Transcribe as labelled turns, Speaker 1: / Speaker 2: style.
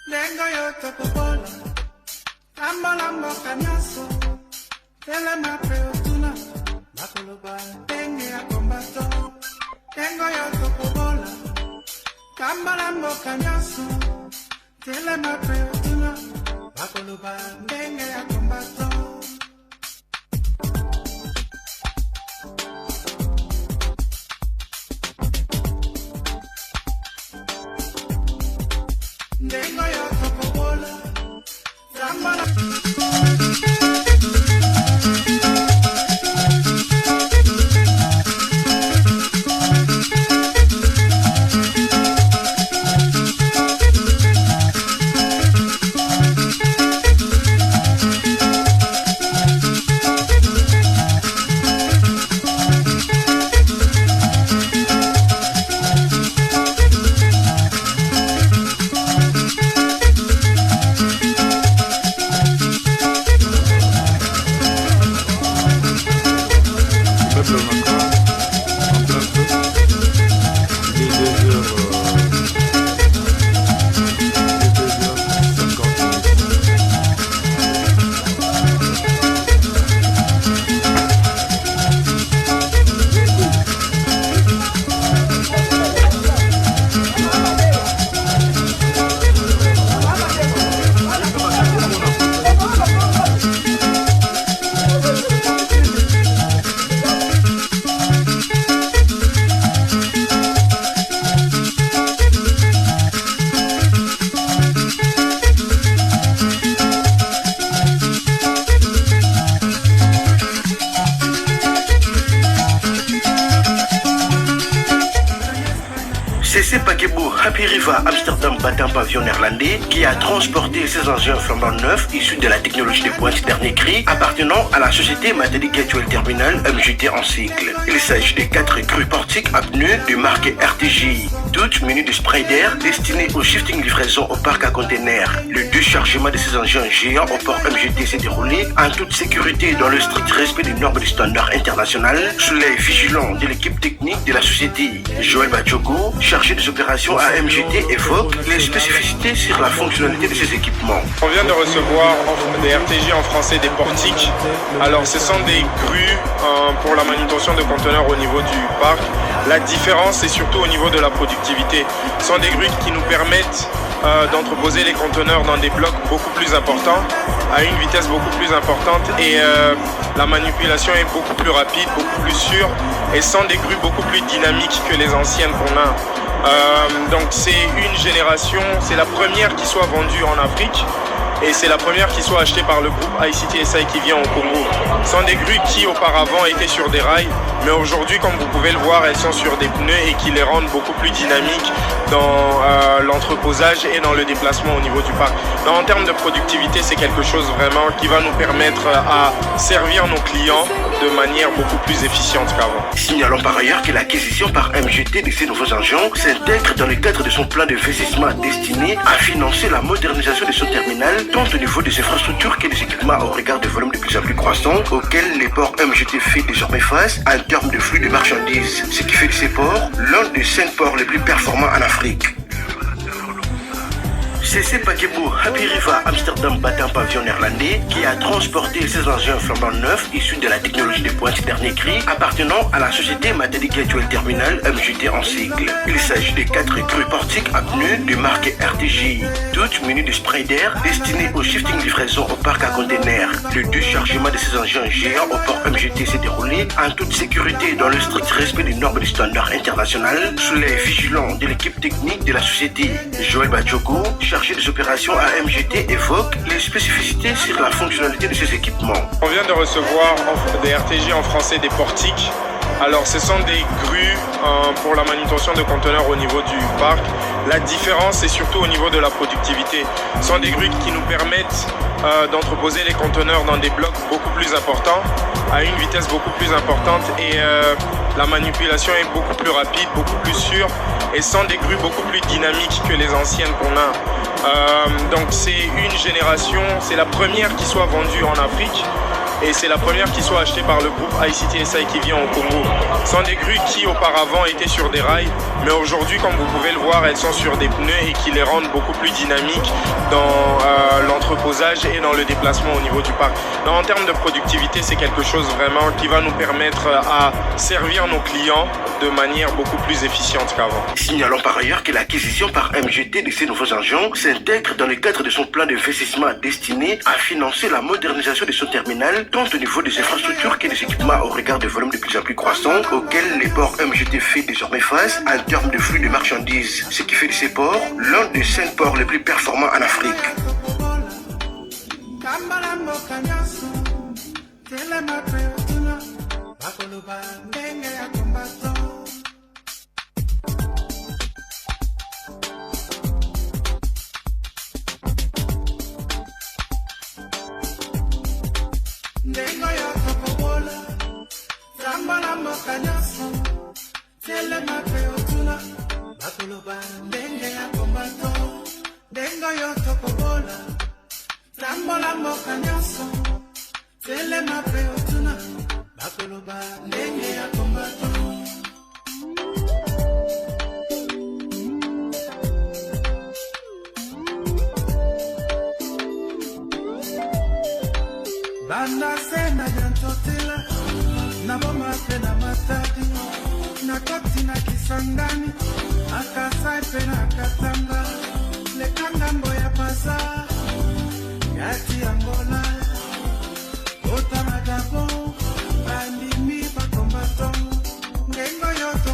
Speaker 1: Dengo yo topobola, lambo lambo kanyaso, tele mapeo tuna, bakoloba, denge ya kombato. Dengo yo topobola, lambo lambo kanyaso, tele mapeo tuna, bakoloba, denge ya kombato. Dengo yo topobola, lambo lambo.
Speaker 2: CC Paquebot Happy River Amsterdam battant pavillon néerlandais qui a transporté ses engins flambant neufs issus de la technologie de pointe dernier cri appartenant à la société Matadi Gateway Terminal MJT en cycle. Il s'agit de 4 grues portiques à pneus de marque RTJ, toutes munies de spray d'air destinées au shifting livraison au parc à containers. Le déchargement de ces engins géants au port MJT s'est déroulé en toute sécurité dans le strict respect des normes du standard international sous les vigilants de l'équipe technique de la société. Joël Bachoko, chargé des opérations à MJT, évoque les spécificités sur la fonctionnalité de ces équipements.
Speaker 3: On vient de recevoir des RTJ en français, des portiques. Alors ce sont des grues pour la manutention de conteneurs au niveau du parc. La différence c'est surtout au niveau de la productivité. Ce sont des grues qui nous permettent d'entreposer les conteneurs dans des blocs beaucoup plus importants, à une vitesse beaucoup plus importante et la manipulation est beaucoup plus rapide, beaucoup plus sûre et sont des grues beaucoup plus dynamiques que les anciennes qu'on a. Donc c'est une génération, c'est la première qui soit vendue en Afrique et c'est la première qui soit achetée par le groupe ICTSI qui vient au Congo. Ce sont des grues qui auparavant étaient sur des rails, mais aujourd'hui comme vous pouvez le voir elles sont sur des pneus et qui les rendent beaucoup plus dynamiques dans l'entreposage et dans le déplacement au niveau du parc. Donc, en termes de productivité c'est quelque chose vraiment qui va nous permettre à servir nos clients de manière beaucoup plus efficiente qu'avant.
Speaker 2: Signalons par ailleurs que l'acquisition par MJT de ces nouveaux engins s'intègre dans le cadre de son plan d'investissement destiné à financer la modernisation de son terminal tant au niveau des infrastructures que des équipements au regard de volumes de plus en plus croissants auxquels les ports MJT fait désormais face en termes de flux de marchandises, ce qui fait de ces ports l'un des 5 ports les plus performants en Afrique. CC Paquebot Happy River Amsterdam battant pavillon néerlandais qui a transporté ses engins flambant neufs issus de la technologie de pointe dernier cri appartenant à la société Matadi Gateway Terminal MJT en cycle. Il s'agit de 4 grues portiques à pneus de marque RTJ, toutes munies de spray d'air destinées au shifting livraison au parc à containers. Le déchargement de ces engins géants au port MJT s'est déroulé en toute sécurité dans le strict respect des normes du standard international sous les vigilants de l'équipe technique de la société. Joël Bachoko, chargé des opérations à MJT, évoque les spécificités sur la fonctionnalité de ces équipements.
Speaker 3: On vient de recevoir des RTJ en français, des portiques. Alors ce sont des grues pour la manutention de conteneurs au niveau du parc. La différence c'est surtout au niveau de la productivité. Ce sont des grues qui nous permettent d'entreposer les conteneurs dans des blocs beaucoup plus importants, à une vitesse beaucoup plus importante et la manipulation est beaucoup plus rapide, beaucoup plus sûre et sont des grues beaucoup plus dynamiques que les anciennes qu'on a. Donc c'est une génération, c'est la première qui soit vendue en Afrique et c'est la première qui soit achetée par le groupe ICTSI qui vient au Congo. Ce sont des grues qui auparavant étaient sur des rails, mais aujourd'hui, comme vous pouvez le voir, elles sont sur des pneus et qui les rendent beaucoup plus dynamiques dans l'entreposage et dans le déplacement au niveau du parc. Donc, en termes de productivité, c'est quelque chose vraiment qui va nous permettre à servir nos clients de manière beaucoup plus efficiente qu'avant.
Speaker 2: Signalons par ailleurs que l'acquisition par MGT de ces nouveaux engins s'intègre dans le cadre de son plan d'investissement destiné à financer la modernisation de son terminal, tant au niveau des infrastructures que des équipements au regard de volumes de plus en plus croissants auxquels les ports MGT fait désormais face en termes de flux de marchandises, ce qui fait de ces ports l'un des 5 ports les plus performants en Afrique.
Speaker 1: Ndengo ya kokobola, zambala mboka nyaso, tele mape otuna, bakoloba ndenge ya kombato. Ndengo ya kokobola, zambala mboka nyaso, tele mape otuna, bakoloba ndenge ya kombato. Banda sena jantotela, na boma pena matadi, na koti na kisangani, akasai pena katanga, lekanga mboya pasa, yati Angola, ota magabo, bandi mi bakombato, ngengo yoto